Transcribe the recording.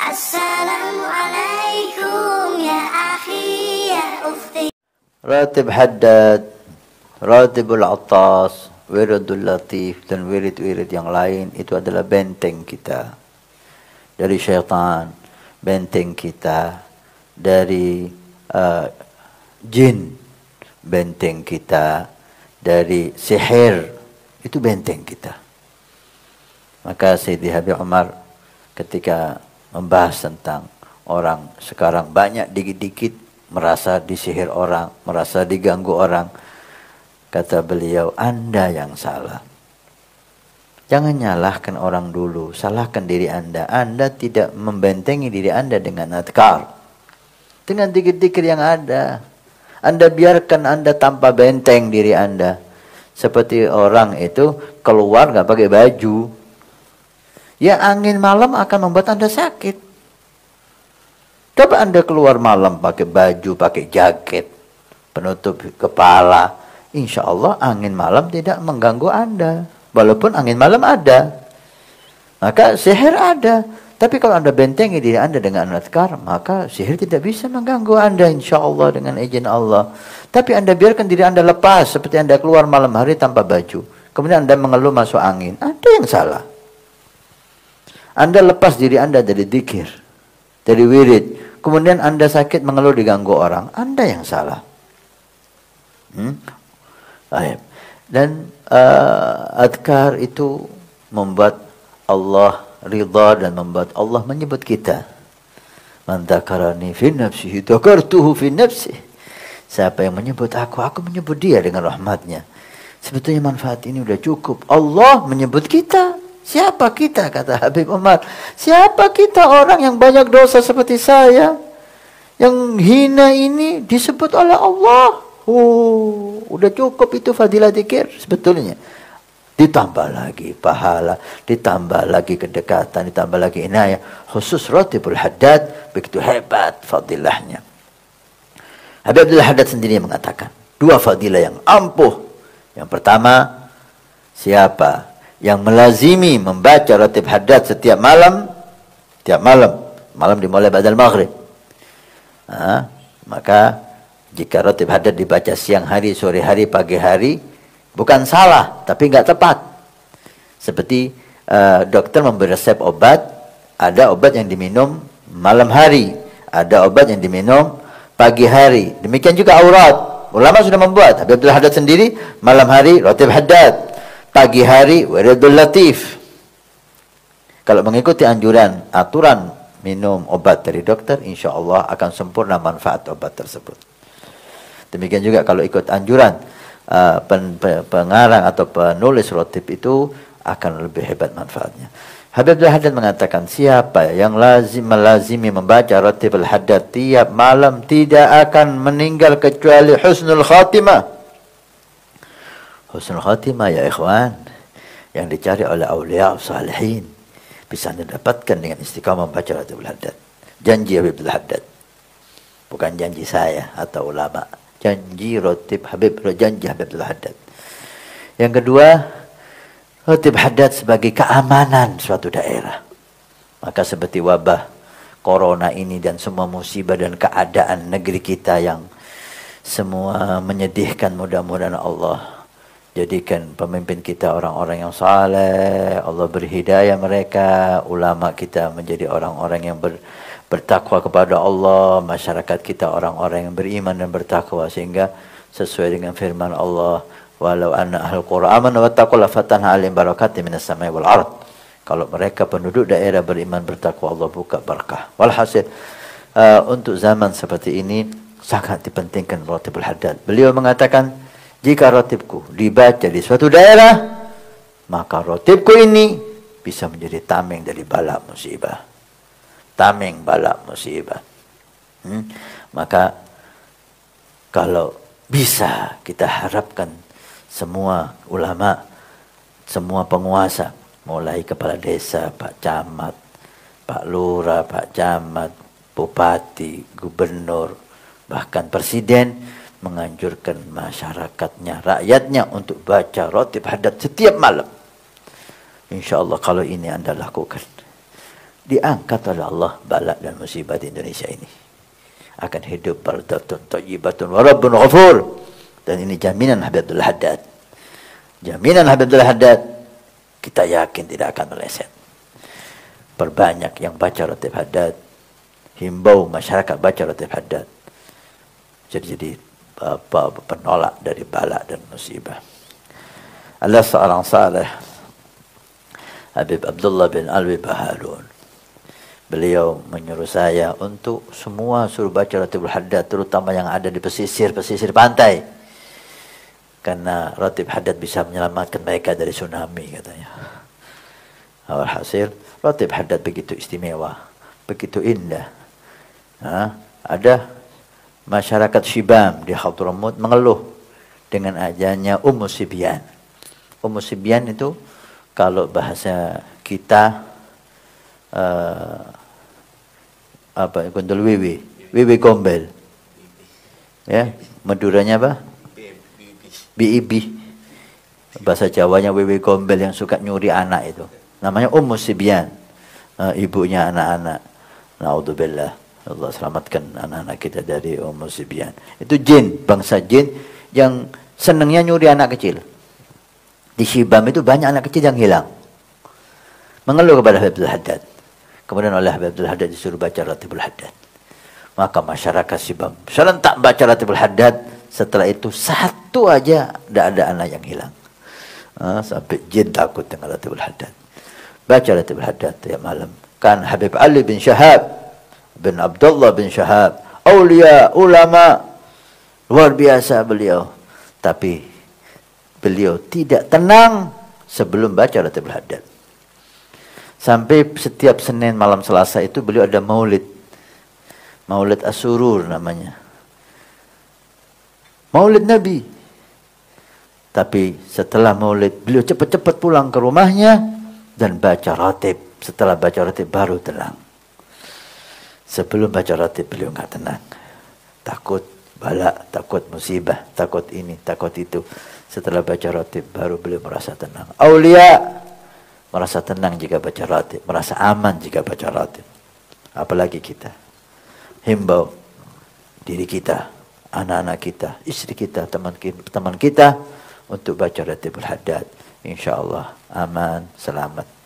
Assalamualaikum ya akhi ya ukhti. Ratib haddad, ratibul atas, wiridul latif, dan wirid-wirid yang lain itu adalah benteng kita dari syaitan, benteng kita dari jin, benteng kita dari sihir, itu benteng kita. Maka Sayyidi Habib Umar ketika membahas tentang orang sekarang banyak dikit-dikit merasa disihir orang, merasa diganggu orang, kata beliau, Anda yang salah. Jangan nyalahkan orang dulu, salahkan diri Anda. Anda tidak membentengi diri Anda dengan adhkar, dengan dikit-dikit yang ada. Anda biarkan Anda tanpa benteng diri Anda. Seperti orang itu keluar nggak pakai baju, ya angin malam akan membuat Anda sakit. Coba Anda keluar malam pakai baju, pakai jaket, penutup kepala, insya Allah angin malam tidak mengganggu Anda. Walaupun angin malam ada, maka sihir ada. Tapi kalau Anda bentengi diri Anda dengan adhkar, maka sihir tidak bisa mengganggu Anda, insya Allah dengan izin Allah. Tapi Anda biarkan diri Anda lepas, seperti Anda keluar malam hari tanpa baju. Kemudian Anda mengeluh masuk angin, Anda yang salah. Anda lepas diri Anda dari dzikir, dari wirid. Kemudian Anda sakit mengeluh diganggu orang, Anda yang salah. Dan adhkar itu membuat Allah ridha dan membuat Allah menyebut kita. Man dzakarani fi nafsihi dzakartuhu fi nafsihi. Siapa yang menyebut aku menyebut dia dengan rahmatnya. Sebetulnya manfaat ini udah cukup. Allah menyebut kita. Siapa kita, kata Habib Umar? Siapa kita, orang yang banyak dosa seperti saya, yang hina ini disebut oleh Allah. Oh, udah cukup itu fadilah dzikir sebetulnya. Ditambah lagi pahala, ditambah lagi kedekatan, ditambah lagi inayah. Khusus Ratibul Haddad, begitu hebat fadilahnya. Habib Abdul Haddad sendiri mengatakan, dua fadilah yang ampuh. Yang pertama, siapa yang melazimi membaca Ratib Haddad setiap malam, malam dimulai ba'dal maghrib. Maka jika Ratib Haddad dibaca siang hari, sore hari, pagi hari, bukan salah, tapi nggak tepat. Seperti dokter memberi resep obat, ada obat yang diminum malam hari, ada obat yang diminum pagi hari. Demikian juga aurat. Ulama sudah membuat. Habib Abdul Haddad sendiri, malam hari Ratib Haddad, pagi hari wiridul latif. Kalau mengikuti anjuran, aturan minum obat dari dokter, insya Allah akan sempurna manfaat obat tersebut. Demikian juga kalau ikut anjuran pengarang atau penulis Ratib itu akan lebih hebat manfaatnya. Habib Abdul Haddad mengatakan, siapa yang melazimi membaca Ratibul Haddad tiap malam tidak akan meninggal kecuali husnul khatimah. Husnul khatimah ya ikhwan, yang dicari oleh awliya salihin, bisa Anda dapatkan dengan istiqamah membaca Ratibul Haddad. Janji Habib Abdul Haddad, bukan janji saya atau ulama. Janji janji Habib Abdul Haddad. Yang kedua, Ratib Haddad sebagai keamanan suatu daerah. Maka seperti wabah corona ini dan semua musibah dan keadaan negeri kita yang semua menyedihkan, mudah-mudahan Allah jadikan pemimpin kita orang-orang yang saleh, Allah beri hidayah mereka, ulama kita menjadi orang-orang yang bertakwa kepada Allah, masyarakat kita orang-orang yang beriman dan bertakwa, sehingga sesuai dengan firman Allah, walau anna ahlul qura amanu wattaqu lafatahna 'alaihim barakatin minas samai wal ard. Kalau mereka penduduk daerah beriman bertakwa, Allah buka berkah. Walhasil untuk zaman seperti ini sangat dipentingkan Ratibul Haddad. Beliau mengatakan, jika ratibku dibaca di suatu daerah, maka ratibku ini bisa menjadi tameng dari bala musibah. Tameng bala musibah. Maka kalau bisa kita harapkan semua ulama, semua penguasa, mulai kepala desa, Pak Camat, Pak Lurah, Pak Camat, Bupati, Gubernur, bahkan Presiden, menganjurkan masyarakatnya, rakyatnya untuk baca Ratib Haddad setiap malam. Insya Allah kalau ini Anda lakukan, diangkat oleh Allah bala dan musibah di Indonesia ini. Akan hidup baldatun thayyibatun wa rabbun ghafur. Dan ini jaminan Habib Abdul Haddad. Jaminan Habib Abdul Haddad, kita yakin tidak akan meleset. Perbanyak yang baca Ratib Haddad, himbau masyarakat baca Ratib Haddad. Jadi penolak dari bala dan musibah. Allah seorang saleh, Habib Abdullah bin Alwi Baharun. Beliau menyuruh saya untuk semua suruh baca Ratibul Haddad, terutama yang ada di pesisir pantai. Karena Ratib Haddad bisa menyelamatkan mereka dari tsunami katanya. Alhasil, Ratib Haddad begitu istimewa, begitu indah. Ada masyarakat Shibam di Hadramaut mengeluh dengan adanya Ummu Sibyan. Ummu Sibyan itu kalau bahasa kita gondol wiwi gombel. Ya, Maduranya apa? BIB. Bahasa Jawanya wiwi gombel yang suka nyuri anak itu. Namanya Ummu Sibyan. Ibunya anak-anak. Naudzubillah. Allah selamatkan anak-anak kita dari Ummu Sibyan. Itu jin, bangsa jin yang senangnya nyuri anak kecil. Di Shibam itu banyak anak kecil yang hilang. Mengeluh kepada Habib Abdul Haddad. Kemudian oleh Habib Abdul Haddad disuruh baca Ratibul Haddad. Maka masyarakat Shibam serentak baca Ratibul Haddad. Setelah itu satu aja tidak ada anak yang hilang. Sampai jin takut dengan Ratibul Haddad. Baca Ratibul Haddad tiap malam. Kan Habib Ali bin Syahab bin Abdullah bin Syahab, aulia, ulama, luar biasa beliau. Tapi beliau tidak tenang sebelum baca Ratibul Haddad. Sampai setiap Senin malam Selasa itu beliau ada maulid. Maulid As-Surur namanya. Maulid Nabi. Tapi setelah maulid beliau cepat-cepat pulang ke rumahnya dan baca ratib. Setelah baca ratib baru tenang. Sebelum baca ratib beliau nggak tenang. Takut bala, takut musibah, takut ini, takut itu. Setelah baca ratib baru beliau merasa tenang. Aulia merasa tenang jika baca ratib, merasa aman jika baca ratib. Apalagi kita. Himbau diri kita, anak-anak kita, istri kita, teman kita untuk baca Ratibul Haddad. InsyaAllah aman, selamat.